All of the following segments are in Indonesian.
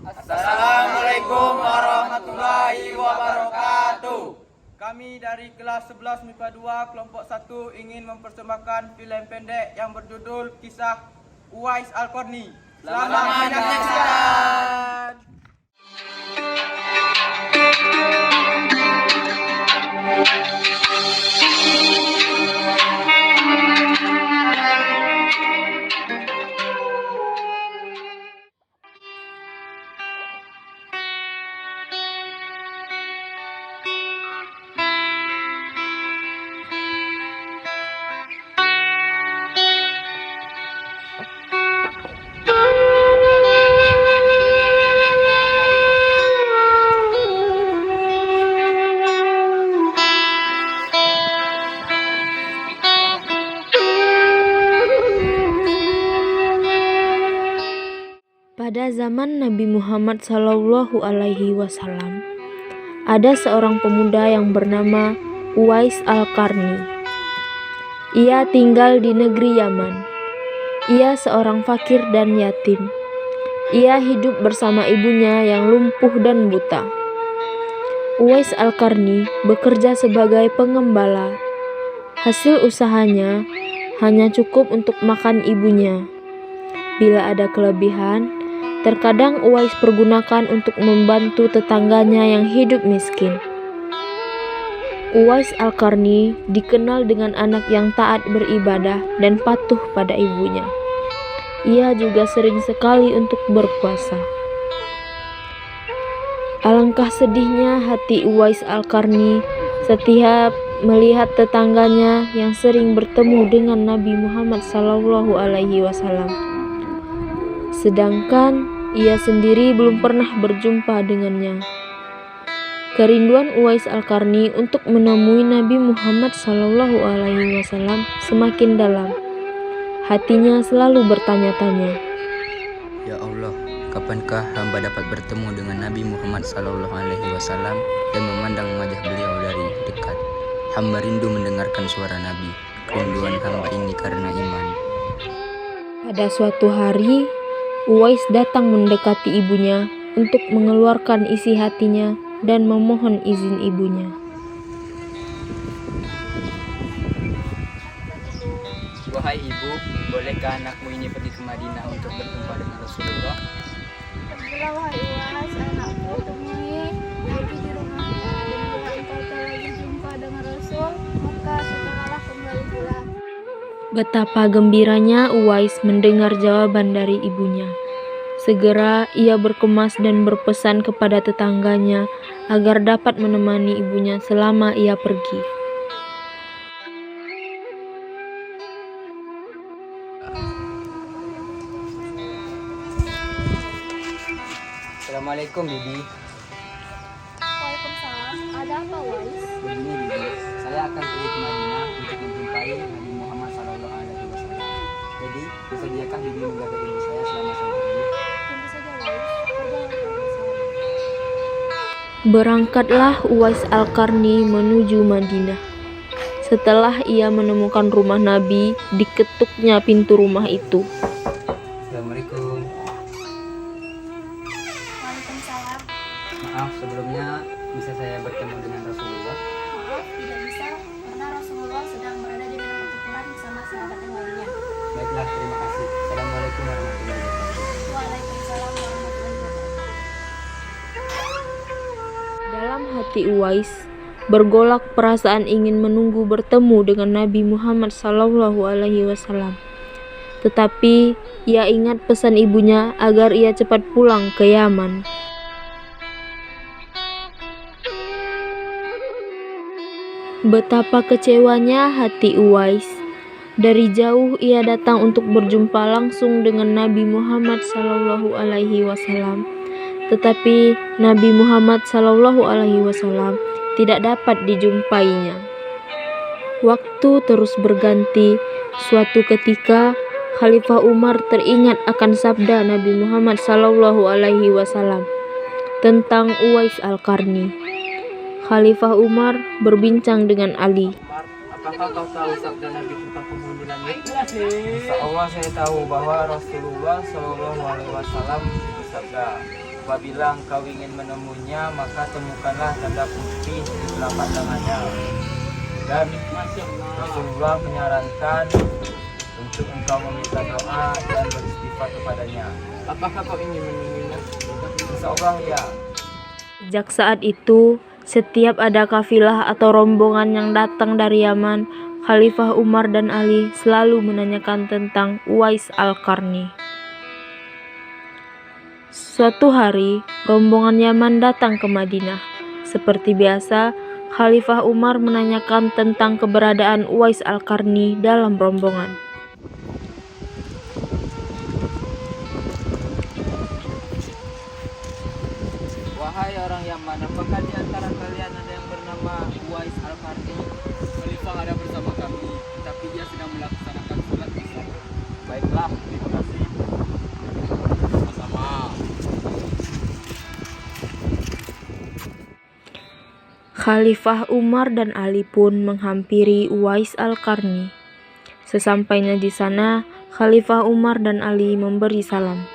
Assalamualaikum warahmatullahi wabarakatuh. Kami dari kelas 11 MIPA 2 kelompok 1 ingin mempersembahkan film pendek yang berjudul Kisah Uwais Al-Qarni. Selamat menyaksikan. Pada zaman Nabi Muhammad SAW, ada seorang pemuda yang bernama Uwais Al-Qarni. Ia tinggal di negeri Yaman. Ia seorang fakir dan yatim. Ia hidup bersama ibunya yang lumpuh dan buta. Uwais Al-Qarni bekerja sebagai pengembala. Hasil usahanya hanya cukup untuk makan ibunya. Bila ada kelebihan, terkadang Uwais pergunakan untuk membantu tetangganya yang hidup miskin. Uwais Al-Qarni dikenal dengan anak yang taat beribadah dan patuh pada ibunya. Ia juga sering sekali untuk berpuasa. Alangkah sedihnya hati Uwais Al-Qarni setiap melihat tetangganya yang sering bertemu dengan Nabi Muhammad SAW. Sedangkan ia sendiri belum pernah berjumpa dengannya. Kerinduan Uwais Al-Qarni untuk menemui Nabi Muhammad SAW semakin dalam. Hatinya selalu bertanya-tanya, Ya Allah, kapankah hamba dapat bertemu dengan Nabi Muhammad SAW dan memandang wajah beliau dari dekat? Hamba rindu mendengarkan suara Nabi. Kerinduan hamba ini karena iman. Pada suatu hari, Uwais datang mendekati ibunya untuk mengeluarkan isi hatinya dan memohon izin ibunya. Wahai ibu, bolehkah anakmu ini pergi ke Madinah untuk berjumpa dengan Rasulullah? Pergilah wahai Uwais, anakku temui Nabi di rumahnya, dan bila engkau telah berjumpa dengan Rasul, maka segeralah kembali pulang. Betapa gembiranya Uwais mendengar jawaban dari ibunya. Segera ia berkemas dan berpesan kepada tetangganya agar dapat menemani ibunya selama ia pergi. Assalamualaikum Bibi. Waalaikumsalam. Ada apa, Uwais? Begini Bibi, saya akan pergi ke Madinah untuk menjumpai Nabi Muhammad SAW. Jadi, bersediakah Bibi menjaga ibu saya selama saya pergi? Tentu saja, Uwais. Pergilah bersama. Berangkatlah Uwais Al-Qarni menuju Madinah. Setelah ia menemukan rumah Nabi, diketuknya pintu rumah itu. Assalamualaikum. Waalaikumsalam. Maaf, sebelumnya bisa saya bertemu dengan Rasulullah? Maaf, tidak bisa karena Rasulullah sedang berada di dalam pertempuran bersama sahabat yang lainnya. Baiklah, terima kasih. Assalamualaikum warahmatullahi wabarakatuh. Waalaikumsalam warahmatullahi wabarakatuh. Dalam hati Uwais bergolak perasaan ingin menunggu bertemu dengan Nabi Muhammad SAW. Tetapi ia ingat pesan ibunya agar ia cepat pulang ke Yaman. Betapa kecewanya hati Uwais. Dari jauh ia datang untuk berjumpa langsung dengan Nabi Muhammad SAW. Tetapi Nabi Muhammad SAW tidak dapat dijumpainya. Waktu terus berganti. Suatu ketika Khalifah Umar teringat akan sabda Nabi Muhammad SAW tentang Uwais Al-Qarni. Khalifah Umar berbincang dengan Ali. Apakah kau tahu sabda Nabi tentang penghuni langit? Insya Allah saya tahu bahwa Rasulullah SAW bersabda, Apabila engkau ingin menemuinya, maka temukanlah tanda putih di telapak tangannya. Dan Rasulullah menyarankan untuk engkau meminta doa dan beristighfar kepadanya. Apakah kau ingin menemuinya? Insya Allah ya. Sejak saat itu, setiap ada kafilah atau rombongan yang datang dari Yaman, Khalifah Umar dan Ali selalu menanyakan tentang Uwais Al-Qarni. Suatu hari, rombongan Yaman datang ke Madinah. Seperti biasa, Khalifah Umar menanyakan tentang keberadaan Uwais Al-Qarni dalam rombongan. Wahai orang Yaman, apakah di antara kalian ada yang bernama Uwais Al-Qarni? Khalifah ada bersama kami, tapi dia sedang melaksanakan sholat Isya. Baiklah, terima kasih. Sama. Khalifah Umar dan Ali pun menghampiri Uwais Al-Qarni. Sesampainya di sana, Khalifah Umar dan Ali memberi salam.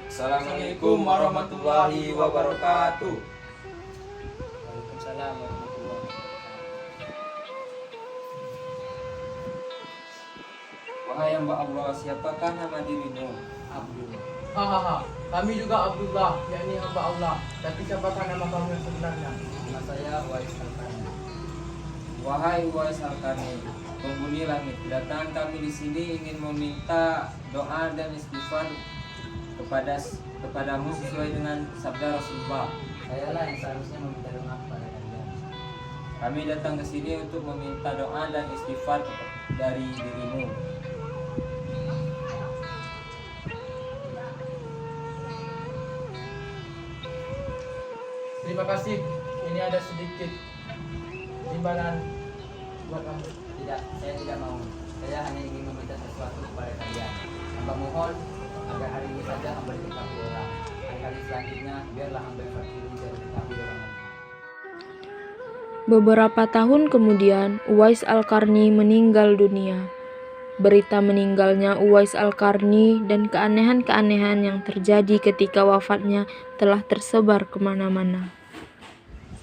Assalamualaikum warahmatullahi wabarakatuh. Waalaikumsalam warahmatullahi wabarakatuh. Wahai hamba Allah, siapakah nama dirimu? Abdullah. Hahaha, kami juga Abdullah, yakni hamba Allah. Tapi siapakah nama kamu yang sebenarnya? Nama saya Uwais Al-Qarni. Wahai Uwais Al-Qarni, penghuni langit, kedatangan kami di sini ingin meminta doa dan istighfar kepadamu sesuai dengan sabda Rasulullah. Sayalah yang seharusnya meminta doa kepada kalian. Kami datang ke sini untuk meminta doa dan istighfar dari dirimu. Terima kasih. Ini ada sedikit timbalan buat kamu. Tidak, saya tidak mau. Saya hanya ingin meminta sesuatu kepada kalian. Hamba mohon agar hari ini saja hamba diketahui orang. Hari-hari selanjutnya biarlah hamba berkiri dan diketahui orang. Beberapa tahun kemudian, Uwais Al-Qarni meninggal dunia. Berita meninggalnya Uwais Al-Qarni dan keanehan-keanehan yang terjadi ketika wafatnya telah tersebar kemana-mana.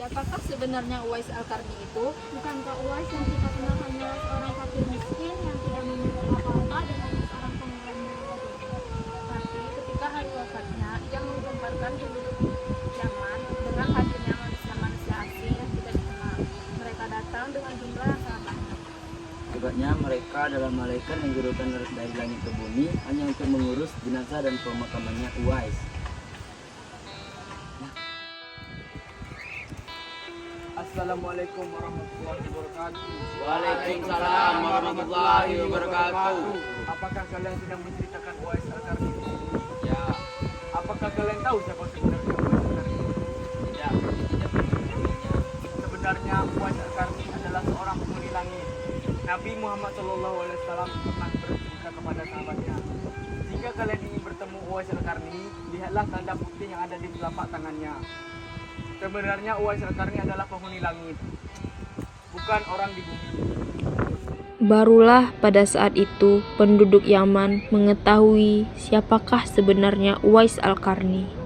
Siapakah sebenarnya Uwais Al-Qarni itu? Bukankah Uwais yang kita kenal hanyalah seorang fakir miskin yang tidak memiliki apa-apa dan hanya seorang pengeluaran pribadi. Tapi ketika hari wafatnya, ia menggemparkan penduduk Yaman dengan hadirnya manusia-manusia asing yang tidak dikenal. Mereka datang dengan jumlah yang sangat banyak. Akibatnya mereka adalah malaikat yang diturunkan dari langit ke bumi hanya untuk mengurus jenazah dan pemakamannya Uwais. Assalamualaikum warahmatullahi wabarakatuh. Waalaikumsalam warahmatullahi wabarakatuh. Apakah kalian sedang menceritakan Uwais Al-Qarni? Ya, Apakah kalian tahu siapa sebenarnya Uwais Al-Qarni? Tidak mengetahuinya. Sebenarnya Uwais Al-Qarni adalah seorang penghuni langit. Nabi Muhammad SAW pernah bercerita kepada sahabatnya, jika kalian ingin bertemu Uwais Al-Qarni, lihatlah tanda putih yang ada di telapak tangannya. Sebenarnya Uwais Al-Qarni adalah penghuni langit, bukan orang di bumi. Barulah pada saat itu penduduk Yaman mengetahui siapakah sebenarnya Uwais Al-Qarni.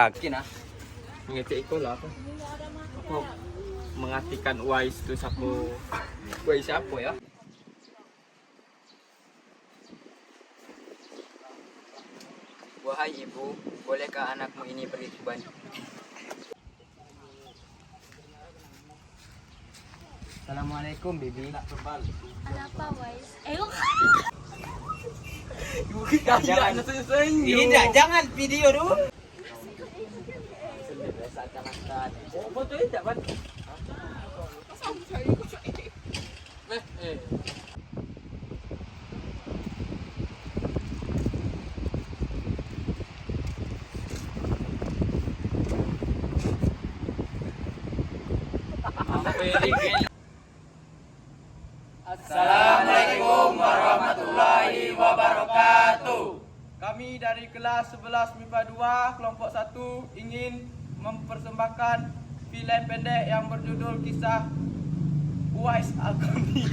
Kina ngecek iko lah apa? Aku mengartikan Uwais itu sapu. Uwais siapa ya? Wahai ibu, bolehkah anakmu ini pergi ke Bandung? Assalamualaikum Bibi. Ada apa, Uwais? jangan video dulu. Foto ini tak ban. Assalamualaikum warahmatullahi wabarakatuh. Kami dari kelas 11 MIPA 2 kelompok 1 ingin mempersembahkan filem pendek yang berjudul Kisah Uwais Al-Qarni.